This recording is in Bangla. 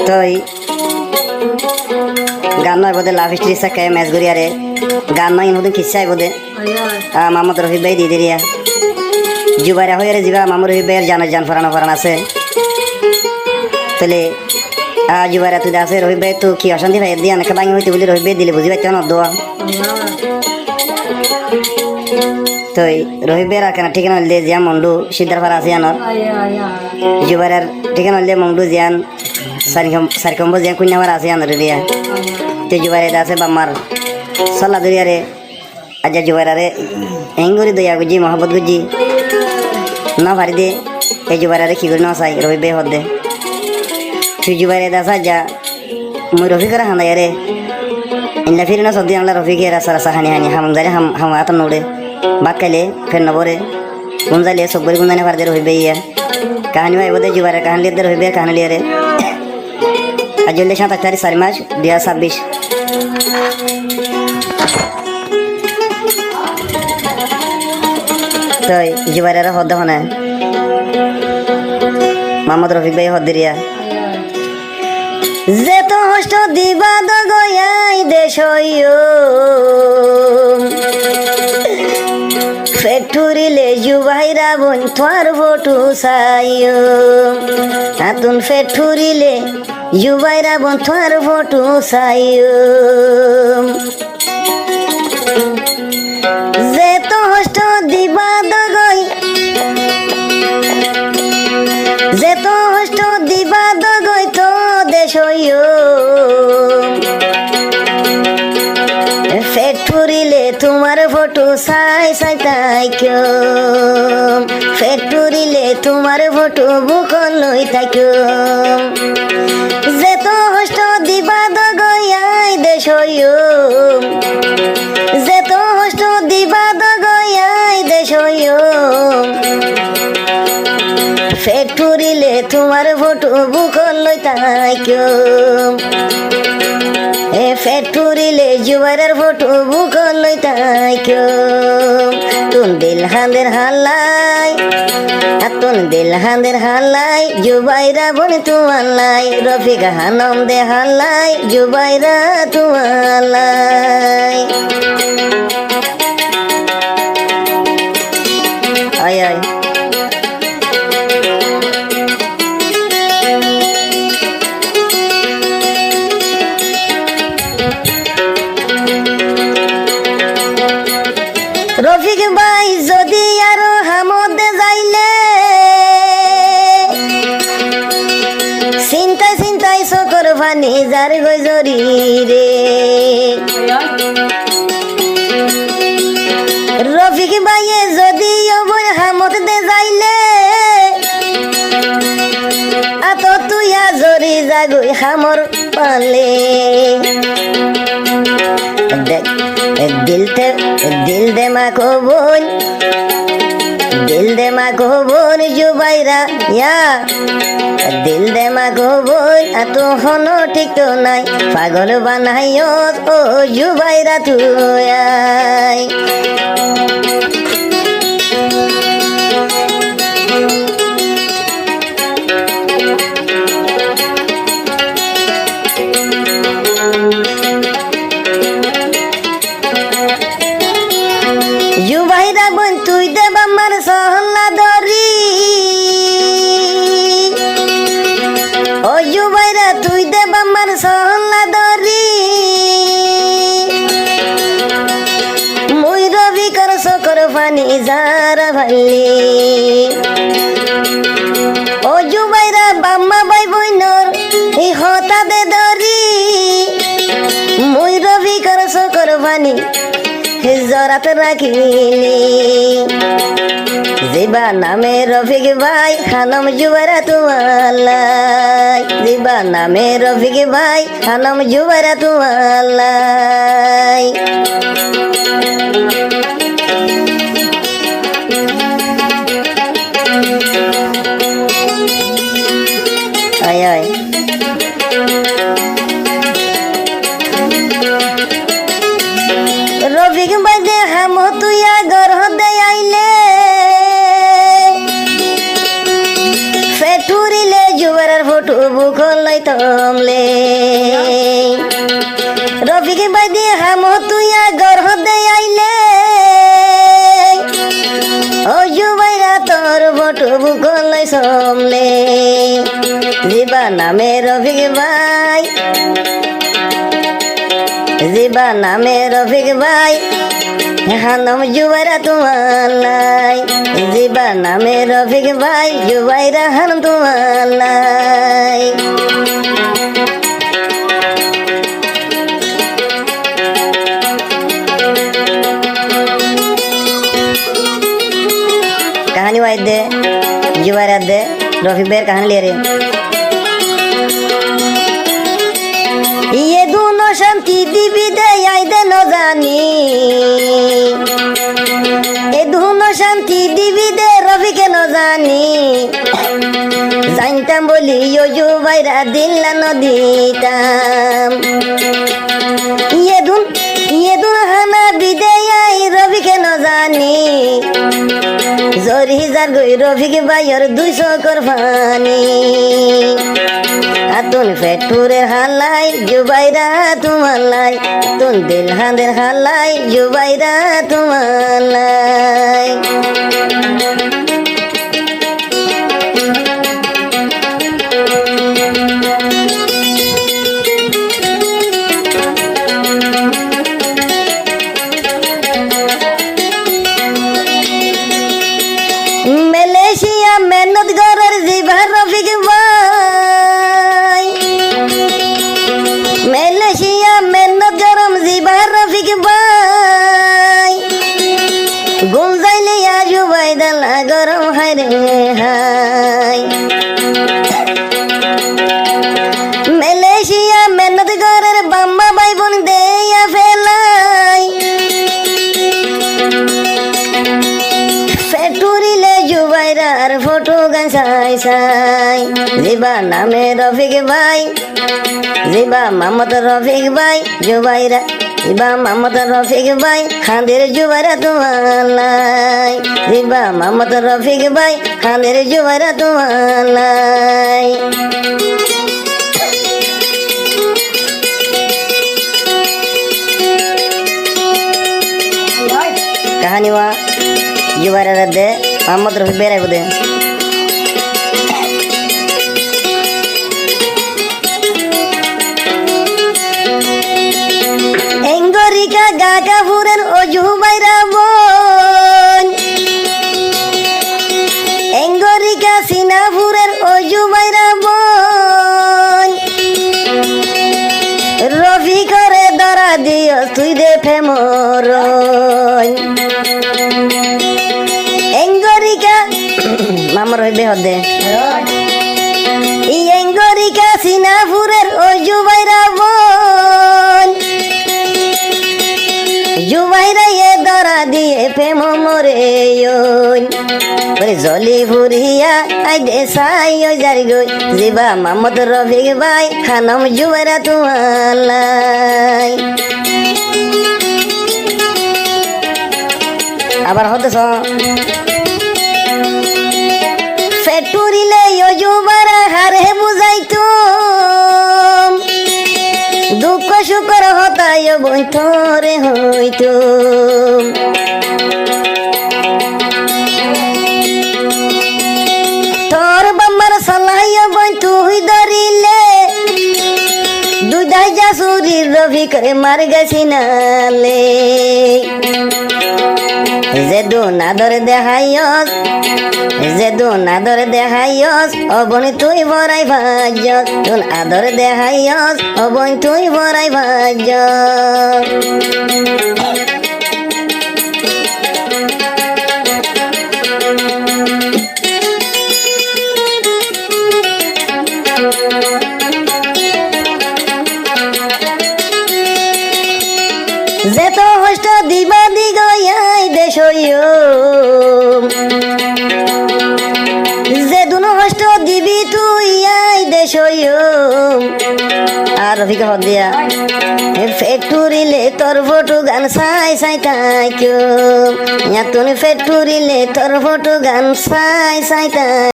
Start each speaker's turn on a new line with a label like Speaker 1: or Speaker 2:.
Speaker 1: তই গান নয় বোধে লাভ হিস্ট্রি সাকে ম্যাচ গড়িয়ারে গান নয় মধ্যে কিচ্ছাই বোধে মামদ রফিক ভাই দিয়ে দিরিয়া জুবাইরা হয়ে যাবা মামুর রফিক ভাইয়ের জান ফরানো আছে তাহলে জুবাইরা তুই আছে রফিক ভাই তো কি অশান্তি ভাই দিয়ে অনেক ভাঙি হইতে বলি রফিক ভাই দিলে বুঝি পাইতে না দোয়া তই রফিক ভাইয়ের আর কেন ঠিকানা হইলে জিয়া মন্ডু সিদ্ধার ফারা আছে জানর জুবাইরার ঠিকানা হইলে মন্ডু জিয়ান সারিকম্ব জিয়ান কুন্যা ফারা আছে জানর দিয়া তুই জুবাইরা আছে বাম্মার সল্লা দরিয়ারে আজা জুবাইরারে এঙ্গুরি দইয়া গুজি মহব্বত গুজি না ভারি দে এই জুবাইরারে কি করি না চাই রফিক ভাই হদ দে তুই জুবাইরে দাসা যা মুই রফিকের হান্দাই রে ইন্লা ফিরি না সদ্দি আনলা রফিকের রাসা হানি হাম জানি হাম আতন নড়ে বাদ খাইলে ফের নবরে গুম যাইলে সব গরি গুন্দানে ফার দে রফিক ভাই ইয়া কাহানি ভাই বোধে জুবাইরের কাহানি লিয়ে দে রফিক ভাইয়ের কাহানি লিয়ে রে আজ হইলে 27 তারিখ 4 মাস 2026 তই জুবাইরের হদ হনে মোহাম্মদ রফিক ভাই হদ দিরিয়া যে তো হষ্ট দিবা দগয়াই দেশইও ফেটুরিলে জুবাইরা বোন তোর ফটো চাইও আতুন ফেটুরিলে জুবাইরা বোন তোর ফটো চাইও যে তো হষ্ট দিবা দগই যে তো হষ্ট দিবা দগই তো দেশইও ফেটুরিলে তোমার ফটো চাই তাইক্য ফেটুরিলে তোমার ফটো বুকন লই তাইক্য যে তো হষ্ট দিবা দগয়াই দেশইও যে তো হষ্ট দিবা দগয়াই দেশইও ফেটুরিলে তোমার ফটো বুকন লই তাইক্য এ ফেটুরিলে জুবাইরার ফটো বুকন লই তাইক্য তুন দিল হাঁদের হাল্লাই তুন দিল হাঁদের হাল্লাই জুবাইরা বোন তুয়াল্লাই রফিক হানম দে হাল্লাই জুবাইরা তুয়াল্লাই আয় আয় রফিক ভাই যদি আরো হামদে যাইলে চিন্তাই চকর ফানি যার গজরি রে রফিক ভাইয়ে যদি হামদে যাইলে আত তুই আজরি জাগই হামর পালে দিল দে মা কবুন জুবাইরা ইয়া দিল দে মা কবুন এত হনো ঠিক তো নাই পাগল বানাইও ও জুবাইরা তুই জুবাইরা বোন তুই দেব আমার সহল্লা দরি ও জুবাইরা তুই দেব আমার সহল্লা দরি মুই রবি কর সকর ফানি যারা ভাল্লি ও জুবাইরা বাম্মা বাই বইনর এই হতা দে দরি মুই রবি কর সকর ফানি জরাত রাখিলি জিবা নামে রফিক ভাই খানম জুবাইরা তুয়াল্লাই জিবা নামে রফিক ভাই খানম জুবাইরা তুয়াল্লাই আয় আয় রফিক ভাই দে হাম তুইয়া গর দে আইলে ফেটুরিলে জুবাইরার ফটো বুকলাই তমলে রফিক ভাই দিয়ে হাম তুইয়া গর্হ দে আইলে ও জুবাইরা তোর ফটো বুকলাই সমলে জিবা নামে রফিক ভাই জিবা নামে রফিক ভাই হানম জুবাইরা তোমার লাই জিবা নামে রফিক ভাই জুবাইরা হানম তোমার লাই कहानी वाइद दे जुबाइरा दे रफिक भाई कहानी ले रहे ये दोनों शांति दिवी दे आई दे न जानी ये दोनों शांति दिवी दे रफिक के न जानी जानता बोली यो जुबाइरा दिल न दीताम ये दोनों हना बिदे आई रफिक के न जानी जोरी जार गई रफिक भाइयर 200 कुरबानी तुन फेटुरे हालाई जुबाइरा तुम्हालाई तुन दिल हांदेर हालाई जुबाइरा तुम्हालाई मलेशिया मेहनत गरर जीवा रफिक भाई मलेशिया मेहनत गरम जीवा रफिक भाई गुलजाइले या जुबाइदा गरम हाय रे हाय मलेशिया मेहनत गरर बाम्मा भाई बोन दे या फेलाई फेटुरिले जुबाइरार फोटो गान साई साई जिबा नामे रफिक भाई जिबा मोहम्मद रफिक भाई जुबाइरा जिबा मोहम्मद रफिक भाई खांदेर जुबाइरा तुम्हालाई जिबा मोहम्मद रफिक भाई खांदेर जुबाइरा तुम्हालाई कहानी वा जुबाइरा दे मोहम्मद रफिक बेराय बुदे एंगोरिका गाका फुरेन ओ जुबाइरा बोन एंगोरिका सिना फुरेन ओ जुबाइरा बोन रफिक रे दरा दियो तुई दे फेमोरन एंगोरिका मामर हइबे हदे इ एंगोरिका सिना फुरेर ओ जुबाइरा बोन जुबाइरा ये दरा दिए फेम मोरे योन ओरे जली फुरिया आई दे साई ओ जारी गई जिबा मोहम्मद रफिक भाई खानम जुबाइरा तुम्हालाई আবার হতেছ ফেটুরিলে যুবারা হারে বুঝাইতো দুঃখ সুখর হতায় বৈঠরে হইতো তোর বাম্মার সালাইয়া বই তুই ধরিলে দুধাই যা শরীর রবি করে মার গেছি নালে যেদু নাদর দেহাইয়স অবনি তুই ভরাই ভাজ্যস তুন আদর দেহাইয়স অবনি তুই ভরাই ভাজ্যস যেত হষ্ট দিবা দিগয়াই দেশয় যে দুনো হষ্ট দিবি তুই আই দেশয় আর রফিক হদ দিয়া ফেটুরিলে তোর ফটো গান সাই সাই তাইকো তুমি ফেটুরিলে তোর ফটো গান সাই সাই তাই